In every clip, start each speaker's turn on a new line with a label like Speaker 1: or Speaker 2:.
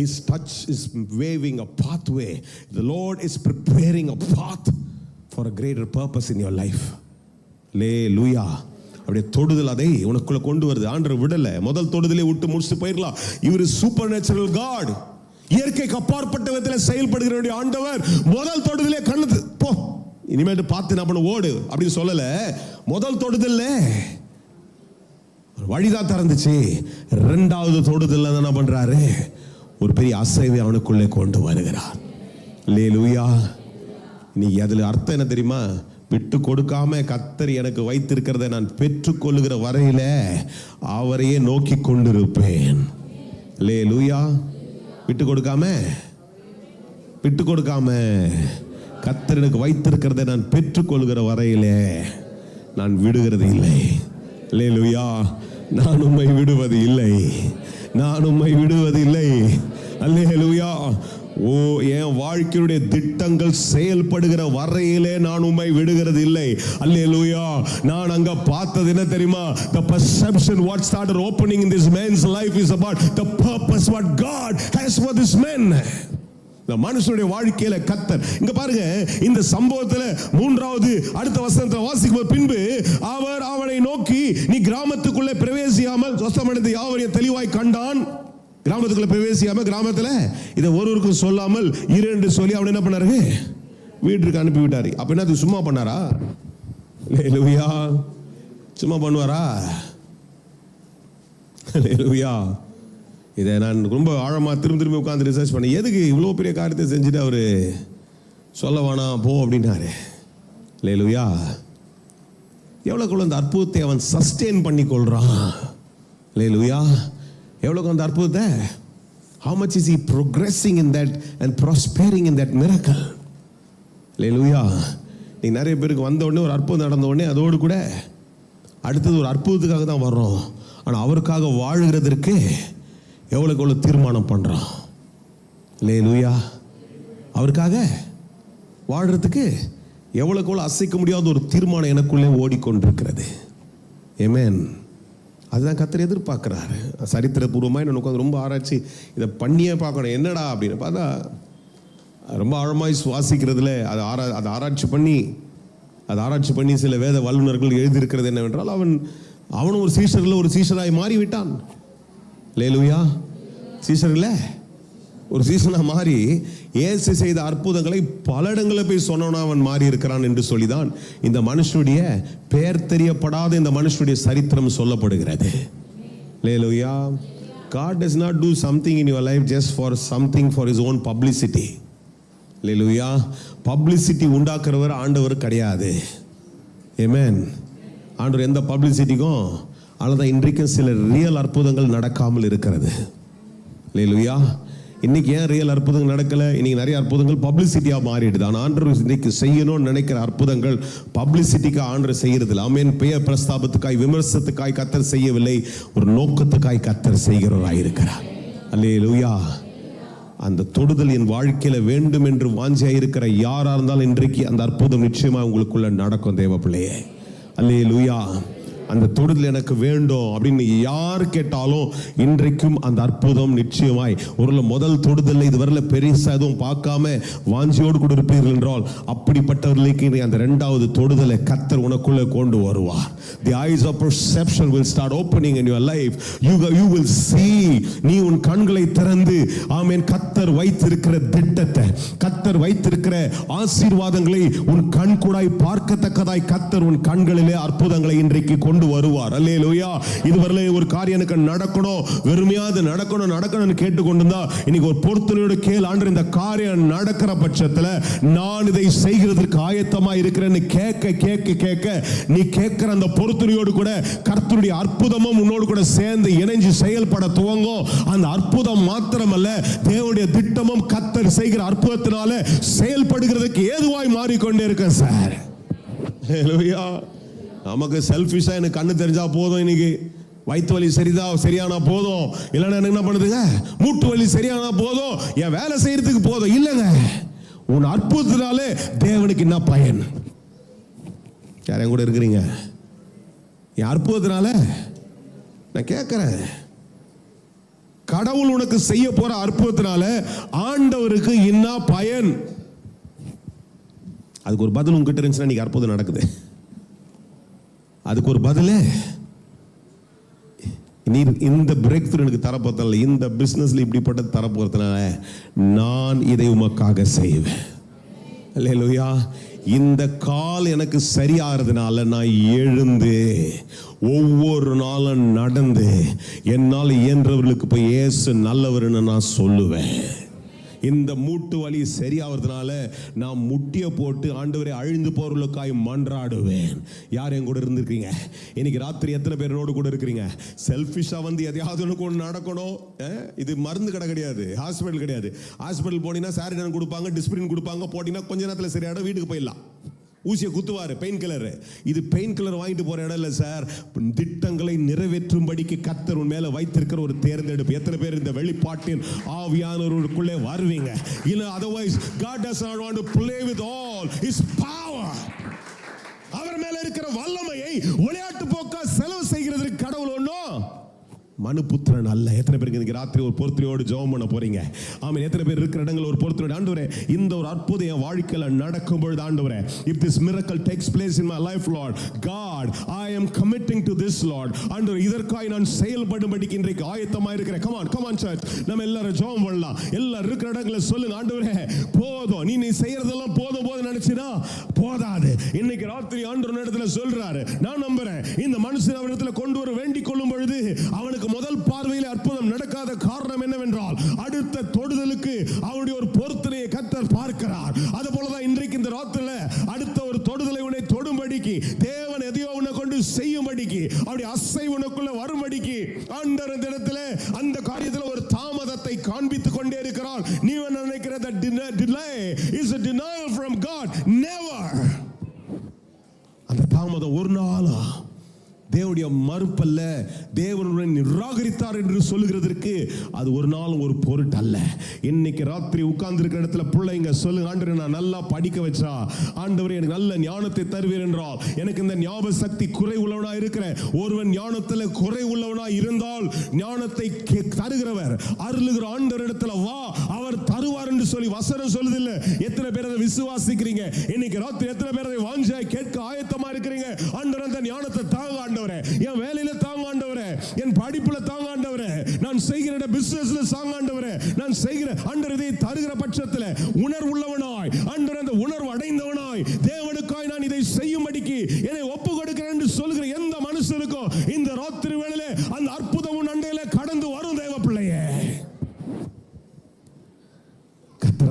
Speaker 1: His touch is waving a pathway. The Lord is preparing a path for a greater purpose in your life. Hallelujah. அப்படியே தொடுதல் அதை உனக்குள்ள கொண்டு வருது. ஆண்டவர் விடல, முதல் தொடுதலை விட்டு முடிச்சு போயிடலாம். இவர் சூப்பர் நேச்சுரல் காட், இயற்கைக்கு அப்பாற்பட்ட விதத்தில் செயல்படுகிற ஆண்டவர். முதல் தொடுதலே கண்ணு போ, இனிமேட்டு பார்த்து நான் பண்ண ஓடு அப்படின்னு சொல்லல. முதல் தொடுதல்ல வழிதான் திறந்துச்சு. இரண்டாவது தொடுதல்ல என்ன பண்றாரு? ஒரு பெரிய அசைவை அவனுக்குள்ளே கொண்டு வருகிறார். அல்லேலூயா. இன்னைக்கு அதுல அர்த்தம் என்ன தெரியுமா? விட்டு கொடுக்காம கர்த்தர் எனக்கு வைத்திருக்கிறதை நான் பெற்றுக்கொள்ளுகிற வரையில அவரையே நோக்கி கொண்டிருப்பேன். அல்லேலூயா. விட்டு கொடுக்காம கர்த்தர் எனக்கு வைத்திருக்கிறதை நான் பெற்றுக்கொள்ளுகிற வரையிலே நான் விடுகிறது இல்லை. அல்லேலூயா. நான் உம்மை விடுவது இல்லை. அல்லேலூயா. ஓ, என் வாழ்க்கையுடைய திட்டங்கள் செயல்படுகிற வரையிலே நான் உம்மை விடுகிறது இல்லை. அல்லேலூயா. நான் அங்க பார்த்தது என்ன தெரியுமா? The perception what started opening in this man's life is about the purpose what God has for this man. இந்த மனுஷனுடைய வாழ்க்கையில கர்த்தர், இங்க பாருங்க, இந்த சம்பவத்துல மூன்றாவது அடுத்த வசனத்துல வாசிக்கும் பின்பு அவர் அவனை நோக்கி, நீ கிராமத்துக்குள்ளே பிரவேசியாமல் சொஸ்தமடைந்த யாவரையும் தெளிவாய் கண்டான். கிராமத்துக்குள்ள பிரவேசியாம, கிராமத்துல இதை ஒருவருக்கும் சொல்லாமல் இரண்டு சொல்லி அவனை என்ன பண்ணாரு? வீட்டுக்கு அனுப்பி விட்டாரு. அப்ப என்ன சும்மா பண்ணாரா? அல்லேலூயா. சும்மா பண்ணுவாரா? அல்லேலூயா. இதை நான் ரொம்ப ஆழமா திரும்பி உட்கார்ந்து ரிசர்ச் பண்ணேன். எதுக்கு இவ்வளோ பெரிய காரியத்தை செஞ்சுட்டு அவரு சொல்ல வேணாம் போ அப்படின்னாரு? அல்லேலூயா. எவ்வளவுக்குள்ள அந்த அற்புதத்தை அவன் சஸ்டெயின் பண்ணி கொள்றான். அல்லேலூயா. எவ்வளவுக்கு அந்த அற்புதத்தை, how much is he progressing in that and prospering in that miracle. அல்லேலூயா. நீ நிறைய பேருக்கு வந்த உடனே ஒரு அற்புதம் நடந்த உடனே அதோடு கூட அடுத்தது ஒரு அற்புதத்துக்காக தான் வர்றோம். ஆனால் அவருக்காக வாழுகிறதற்கு எவ்வளோ தீர்மானம் பண்ணுறான். அல்லேலூயா. அவருக்காக வாழ்கிறதுக்கு எவ்வளோ அசைக்க முடியாத ஒரு தீர்மானம் எனக்குள்ளே ஓடிக்கொண்டிருக்கிறது. ஆமென். அதுதான் கர்த்தர் எதிர்பார்க்கிறாரு. சரித்திரபூர்வமாக நான் உட்காந்து ரொம்ப ஆராய்ச்சி இதை பண்ணியே பார்க்கணும். என்னடா அப்படின்னு பார்த்தா ரொம்ப ஆழமாய் சுவாசிக்கிறதுல அதை ஆராய்ச்சி பண்ணி சில வேத வல்லுநர்கள் எழுதியிருக்கிறது என்னவென்றால், அவனும் ஒரு சீஷரில் ஒரு சீஷராய் மாறிவிட்டான். அல்லேலூயா. சீஷரில் ஒரு சீசனாக மாறி இயேசு செய்த அற்புதங்களை பல இடங்களில் போய் சொன்னவனா அவன் மாறி இருக்கிறான் என்று சொல்லிதான் இந்த மனுஷனுடைய பெயர் தெரியப்படாத இந்த மனுஷனுடைய சரித்திரம் சொல்லப்படுகிறது. அல்லேலூயா. God does not do something in your life just for something for his own publicity. அல்லேலூயா. பப்ளிசிட்டி உண்டாக்குறவர் ஆண்டவர் கிடையாது. ஆமென். ஆண்டவர் எந்த பப்ளிசிட்டிக்கும், அதனால்தான் இன்றைக்கும் சில ரியல் அற்புதங்கள் நடக்காமல் இருக்கிறது. அல்லேலூயா. இன்னைக்கு ஏன் ரியல் அற்புதங்கள் நடக்கல? இன்னைக்கு நிறைய அற்புதங்கள் பப்ளிசிட்டியாக மாறிடுது. ஆனால் ஆண்டவர் இன்னைக்கு செய்யணும்னு நினைக்கிற அற்புதங்கள் பப்ளிசிட்டிக்காக ஆண்டவர் செய்யறதில்லை. ஆமென். பெயர் பிரஸ்தாபத்துக்காய் விமர்சனத்துக்காய் கர்த்தர் செய்யவில்லை, ஒரு நோக்கத்துக்காய் கர்த்தர் செய்கிறவராய் இருக்கிறார். அல்லேலூயா. அந்த தொடுதல் என் வாழ்க்கையில வேண்டும் என்று வாஞ்சியாக இருக்கிற யாரா இருந்தாலும் இன்றைக்கு அந்த அற்புதம் நிச்சயமா உங்களுக்குள்ள நடக்கும் தேவ பிள்ளையே. அல்லேலூயா. அந்த தொடுதல் எனக்கு வேண்டும் அப்படின்னு யார் கேட்டாலும் இன்றைக்கும் அந்த அற்புதம் நிச்சயமாய் ஒரு முதல் தொடுதல் இதுவரையில் பெருசா எதுவும் பார்க்காம வாஞ்சியோடு கூட இருப்பீர்கள் என்றால் அப்படிப்பட்டவர்களுக்கு அந்த இரண்டாவது தொடுதலை கர்த்தர் உனக்குள்ளே கொண்டு வருவார். The eyes of perception will start opening in your life. You will see. நீ உன் கண்களை திறந்து ஆமென் கர்த்தர் வைத்திருக்கிற திட்டத்தை, கர்த்தர் வைத்திருக்கிற ஆசீர்வாதங்களை உன் கண் கூடாய் பார்க்கத்தக்கதாய் கர்த்தர் உன் கண்களிலே அற்புதங்களை இன்றைக்கு கொண்டு வருவார். அல்லேலூயா. இதுவரையிலே ஒரு காரியம் எனக்கு நடக்கணும், வெறுமையாது நடக்கணும்னு கேட்டுக்கொண்டிருந்தா இன்னைக்கு ஒரு பொறுத்துணையோட கேள், ஆண்டவர் இந்த காரியம் நடக்கிற பட்சத்தில் நான் இதை செய்கிறதுக்கு ஆயத்தமா இருக்கிறேன்னு கேட்க நீ கேட்கிற அந்த பொறுத்துணையோடு கூட கர்த்தருடைய அற்புதமும் உன்னோடு கூட சேர்ந்து இணைஞ்சு செயல்பட துவங்கும். அந்த அற்புதம் மாத்திரமல்ல, தேவனுடைய திட்டமும் கர்த்தர் செய்கிற அற்புதத்தினால செயல்படுகிறதுக்கு ஏதுவாய் மாறிக்கொண்டே இருக்க சார். அல்லேலூயா. நமக்கு செல்ஃபிஷா எனக்கு கண்ணு தெரிஞ்சா போதும், இன்னைக்கு வயிற்று வலி சரியானா போதும், இல்லைன்னா எனக்கு என்ன பண்ணுதுங்க, மூட்டு வலி சரியானா போதும், என் வேலை செய்யறதுக்கு போதும். இல்லைங்க, உன் அற்புதத்தினாலே தேவனுக்கு என்ன பயன்? யாரையும் கூட இருக்கிறீங்க? என் அற்புதத்தினால நான் கேட்கிறேன், கடவுள் உனக்கு செய்ய போற அற்புதத்தினால ஆண்டவருக்கு என்ன பயன்? அதுக்கு ஒரு பதில் உங்ககிட்ட இருந்துச்சுன்னா இன்னைக்கு அற்புதம் நடக்குது. அதுக்கு ஒரு பதில், நீ இந்த பிரேக் த்ரூ எனக்கு தரப்போறதுனால, இந்த பிசினஸ்ல இப்படிப்பட்ட தரப்போறதுனால நான் இதை உமக்காக செய்வேன். அல்லேலூயா. இந்த கால் எனக்கு சரியாகிறதுனால நான் எழுந்து ஒவ்வொரு நாளும் நடந்து என்னால் இயன்றவர்களுக்கு போய் இயேசு நல்லவர்னு நான் சொல்லுவேன். இந்த மூட்டு வலி சரியாகிறதுனால நான் முட்டியை போட்டு ஆண்டவரே அழிந்து போறவர்களுக்காய் மன்றாடுவேன். யார் என் கூட இருந்திருக்கீங்க? இன்னைக்கு ராத்திரி எத்தனை பேரோடு கூட இருக்கிறீங்க? செல்ஃபிஷா வந்து எதையாவது ஒன்று நடக்கணும். இது மருந்து கடை கிடையாது, ஹாஸ்பிட்டல் கிடையாது. ஹாஸ்பிட்டல் போனீங்கன்னா சாரிடன் கொடுப்பாங்க, டிஸ்பிரின் கொடுப்பாங்க, போட்டீங்கன்னா கொஞ்ச நேரத்தில் சரியாயிடும், வீட்டுக்கு போயிடலாம். ஊசியை குத்துவாரு, பெயின் கில்லர். இது பெயின் கில்லர் வாங்கிட்டு போற இடம் இல்லை சார். திட்டங்களை நிறைவேற்றும்படிக்கு கர்த்தர் உன் மேல வைத்திருக்கிற ஒரு தேர்ந்தெடுப்பு. எத்தனை பேர் இந்த வெளிப்பாட்டின் ஆவியானவருக்குள்ளே வருவீங்க? இல்ல otherwise God does not want to play with all his power. அவர் மேல இருக்கிற வல்லமையை விளையாட்டு போக்கா செலவு செய்கிறதுக்கு கடவுள் ஒண்ணும் மனுபுத்திரன் அல்ல. எத்தனை பேருக்கு இன்னைக்கு ராத்திரி ஒரு பொறுத்தரையோடு ஜெபம் பண்ண போறீங்க? ஆமென். எத்தனை பேர் இருக்கிற இடங்கள் ஒரு பொறுத்தரையோடு, ஆண்டவரே இந்த ஒரு அற்புதம் என் வாழ்க்கையில நடக்கும் பொழுது, ஆண்டவரே if this miracle takes place in my life Lord God, I am committing to this Lord. ஆண்டவரே இதற்காக நான் செயல்படும்படிக்கு இன்றைக்கு ஆயத்தமா இருக்கிறேன். come on church, நம்ம எல்லாரும் ஜெபம் பண்ணலாம். எல்லாரும் இருக்கிற இடங்களை சொல்லுங்க, ஆண்டவரே போதும், நீ செய்யறதெல்லாம் போதும் நினைச்சினா போதாது. இன்னைக்கு ராத்திரி ஆண்டவர் இடத்துல சொல்றாரு, நான் நம்புறேன் இந்த மனுஷன் அவரிடத்துல கொண்டு வர வேண்டிக் கொள்ளும் பொழுது அவனுக்கு முதல் பார்வையில் அற்புதம் நடக்காத காரணம் என்னவென்றால் அடுத்த தொடுதலுக்கு அவருடைய ஒரு பொருத்தனையை கர்த்தர் பார்க்கிறார். அதுபோலதான் இன்றைக்கு இந்த ராத்திரில அடுத்த ஒரு தொடுதலை உன்னை தொடும்படிக்கு தேவன் எதையோ உன்னை கொண்டு செய்யும்படிக்கு அவருடைய அசை உனக்குள்ள வரும்படிக்கு ஆண்டவர் இந்த இடத்துல அந்த காரியத்தில் ஒரு தாமதத்தை காண்பித்துக் கொண்டே இருக்கிறார். நீ நினைக்கிற delay is a denial from God. Never. அந்த தாமதம் ஒரு நாளா தேவனுடைய மறுப்பல்ல, தேவனுடன் நிராகரித்தார் என்று சொல்லுகிறதற்கு அது ஒரு நாள் ஒரு பொருட்டு அல்ல. இன்னைக்கு ராத்திரி உட்கார்ந்து இருக்கிற இடத்துல பிள்ளைங்க சொல்லுங்க, ஆண்டவரே நான் நல்லா படிக்க வச்சா, ஆண்டவரே எனக்கு நல்ல ஞானத்தை தருவீர் என்றால், எனக்கு இந்த ஞாபக சக்தி குறை உள்ளவனா இருக்கிறேன். ஒருவன் ஞானத்தில் குறை உள்ளவனா இருந்தால் ஞானத்தை தருகிறவர் அருளுகிற ஆண்டவர் இடத்துல வா, அவர் தருவார் என்று சொல்லி வசனம் சொல்லுதில்லை. எத்தனை பேர் அதை விசுவாசிக்கிறீங்க? இன்னைக்கு ராத்திரி எத்தனை பேர் அதை வாஞ்ச கேட்க ஆயத்தமா இருக்கிறீங்க? ஆண்டவர் அந்த ஞானத்தை தாங்க ஆண்டவரே, என் வேலையில தாங்க ஆண்டவரே, என் படிப்புல தாங்க ஆண்டவரே, நான் செய்கிற பிசினஸ்ல தாங்க ஆண்டவரே, நான் செய்கிற ஆண்டவர் இதை தருகிற பட்சத்தில் உணர்வுள்ளவனாய், ஆண்டவர் அந்த உணர்வு அடைந்தவனாய், தேவனுக்காய் நான் இதை செய்யும்படிக்கு என்னை ஒப்பு கொடுக்கிறேன் என்று சொல்கிற எந்த மனுஷனுக்கும் இந்த ராத்திரி வேளையிலே அந்த அற்புதம் உன் அண்டையில கடந்து வரும். தேவ பிள்ளையே,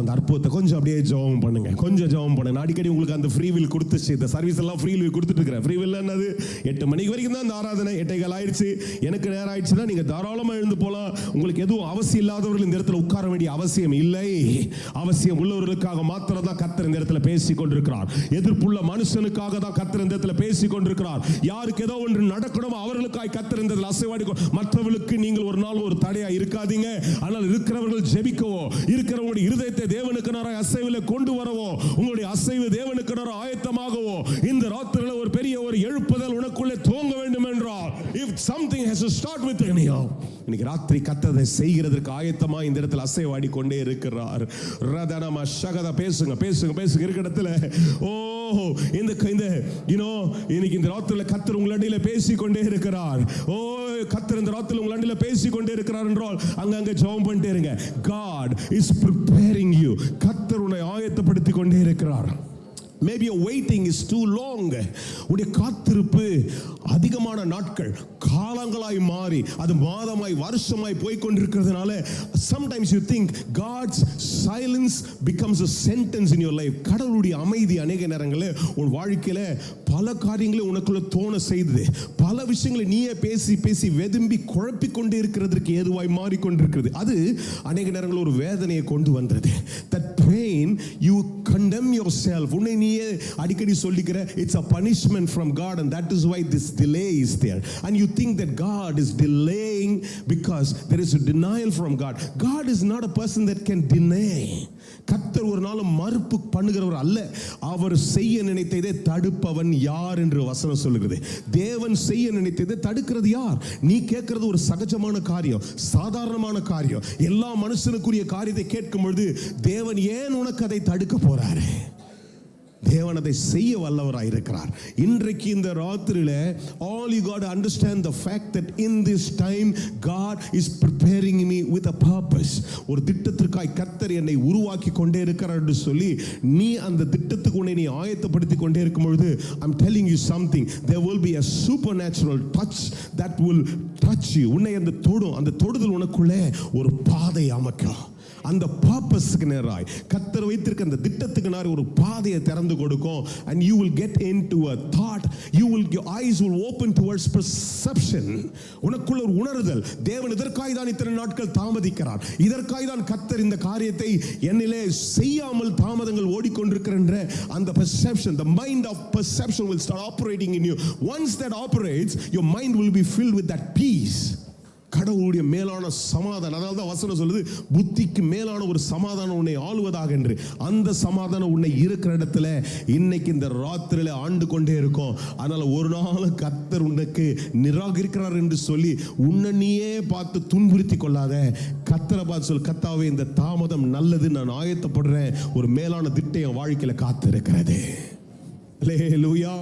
Speaker 1: அந்த அற்புதத்தை கொஞ்சம் அப்படியே ஜெபம் பண்ணுங்க, கொஞ்சம் ஜெபம் பண்ணுங்க. அடிக்கடி உங்களுக்கு அந்த ஃப்ரீ வில் கொடுத்துச்சு, இந்த சர்வீஸ் எல்லாம் ஃப்ரீ வில் கொடுத்துட்டு இருக்கிறேன். ஃப்ரீ வில் என்னது? 8 மணிக்கு வரைக்கும் தான் இந்த ஆராதனை, 8:15 ஆயிடுச்சு, எனக்கு நேரம் ஆயிடுச்சுன்னா நீங்க தாராளமா எழுந்து போலாம். உங்களுக்கு எதுவும் அவசியம் இல்லாதவர்கள் இந்த இடத்துல உட்கார வேண்டிய அவசியம் இல்லை. அவசியம் உள்ளவர்களுக்காக மாத்திரம் தான் கர்த்தர் இந்த இடத்துல பேசி கொண்டிருக்கிறார். எதிர்ப்புள்ள மனுஷனுக்காக தான் கர்த்தர் இந்த இடத்துல பேசி கொண்டிருக்கிறார். யாருக்கு ஏதோ ஒன்று நடக்கணும் அவர்களுக்காக கர்த்தர் இந்த இடத்துல அசைவாடி, மற்றவர்களுக்கு நீங்கள் ஒரு நாள் ஒரு தடையா இருக்காதீங்க. ஆனால் இருக்கிறவர்கள் ஜெபிக்கவோ, இருக்கிறவங்களுடைய இருதயத்தை தேவனுக்கு நேராக அசைவில கொண்டு வரவோ, உங்களுடைய அசைவு தேவனுக்கு நேராக ஆயத்தமாகவோ இந்த ராத்திரியில ஒரு பெரிய ஒரு எழுப்புதல் உனக்குள்ளே தோங்க வேண்டும் என்றால், if something has to start with you, இன்னைக்கு ராத்திரி கர்த்தர் செய்கிறதற்கு ஆயத்தமா இந்த இடத்துல அசைவாடி கொண்டே இருக்கிறார். ரதனம ஷகத பேசுங்க பேசுங்க பேசுங்க இருக்கிற இடத்துல. ஓ இந்த இன்னைக்கு இந்த ராத்திரியில கர்த்தர் உங்களிடையில பேசிக்கொண்டே இருக்கிறார். ஓ கர்த்தர் இந்த ராத்திரியில உங்களிடையில பேசிக்கொண்டே இருக்கிறார் என்றால் அங்கங்க ஜெபம் பண்ணிட்டே இருங்க. God is preparing you. கர்த்தர் உன்னை ஆயத்தப்படுத்திக் கொண்டே இருக்கிறார். Maybe your waiting is too long. உடைய காத்திருப்பு அதிகமான நாட்கள் காலங்களாய் மாறி அது மாதமாய் வருஷமாய் போய் கொண்டிருக்கிறதுனால sometimes you think God's silence becomes a sentence in your life. கடவுளுடைய அமைதி அநேக நேரங்களில் உன் வாழ்க்கையில பல காரியங்களை உனக்குள்ள தோண செய்தது, பல விஷயங்களை நீயே பேசி பேசி வெதும்பி குழப்பிக் கொண்டே இருக்கிறதுக்கு ஏதுவாய் மாறிக்கொண்டிருக்கிறது. அது அநேக நேரங்களில் ஒரு வேதனையை கொண்டு வந்தது. That pain, you condemn yourself. உன்னை நீயே அடிக்கடி சொல்லிக்கிற it's a punishment from God and that is why this delay is there. And you think that God is delaying because there is a denial from God. God is not a person that can deny. கர்த்தர் ஒரு நாளும் மறுப்பு பண்ணுகிறவர் அல்ல. அவர் செய்ய நினைத்ததை தடுப்பவன் யார் என்று வசனம் சொல்லுகிறது. தேவன் செய்ய நினைத்ததை தடுக்கிறது யார்? நீ கேட்கிறது ஒரு சகஜமான காரியம், சாதாரணமான காரியம். எல்லா மனுஷனுக்குரிய காரியத்தை கேட்கும் பொழுது தேவன் ஏன் உனக்கு அதை தடுக்க போறாரு? தேவன் அதை செய்ய வல்லவராய் இருக்கிறார். இன்றைக்கு இந்த ராத்திரியில all you got to understand the fact that in this time God is preparing me with a purpose. ஒரு திட்டத்திற்காய் கர்த்தர் என்னை உருவாக்கி கொண்டே இருக்கிறார் என்று சொல்லி நீ அந்த திட்டத்துக்கு உன்னை நீ ஆயத்தப்படுத்தி கொண்டே இருக்கும் பொழுது I'm telling you something, there will be a supernatural touch that will touch you. உன்னை அந்த தொடுதல் உனக்குள்ளே ஒரு பாதை அமைக்கும். அந்த பர்பஸ்க்கு நேராய் கர்த்தர் வைத்திருக்க அந்த திட்டத்துக்கு நேராய் ஒரு பாதையை திறந்து கொடுக்கும். and you will get into a thought, your eyes will open towards perception. உனக்குள்ள ஒரு உணர்தல், தேவன் இதற்காய் தான் இத்தனை நாட்கள் தாமதிக்கிறார், இதற்காய் தான் கர்த்தர் இந்த காரியத்தை என்னிலே செய்யாமல் தாமதங்கள் ஓடிக்கொண்டிருக்கின்ற அந்த perception, the mind of perception will start operating in you. Once that operates, your mind will be filled with that peace. கடவுளுடைய மேலான சமாதானம். அதனால தான் வசனம் சொல்லுது, புத்திக்கு மேலான ஒரு சமாதானம் உன்னை ஆளுவதாக என்று. அந்த சமாதானம் உன்னை இருக்கிற இடத்துல இன்னைக்கு இந்த ராத்திரியில ஆண்டு கொண்டே இருக்கும். அதனால ஒரு நாள் கர்த்தர் உனக்கு நிராகரிக்கிறார் என்று சொல்லி உன்னை நீயே பார்த்து துன்புறுத்தி கொள்ளாத. கர்த்தரை பார்த்து சொல், கர்த்தாவே இந்த தாமதம் நல்லது, நான் ஆயத்தப்படுறேன், ஒரு மேலான திட்டம் என் வாழ்க்கையில காத்து இருக்கிறது. அல்லேலூயா.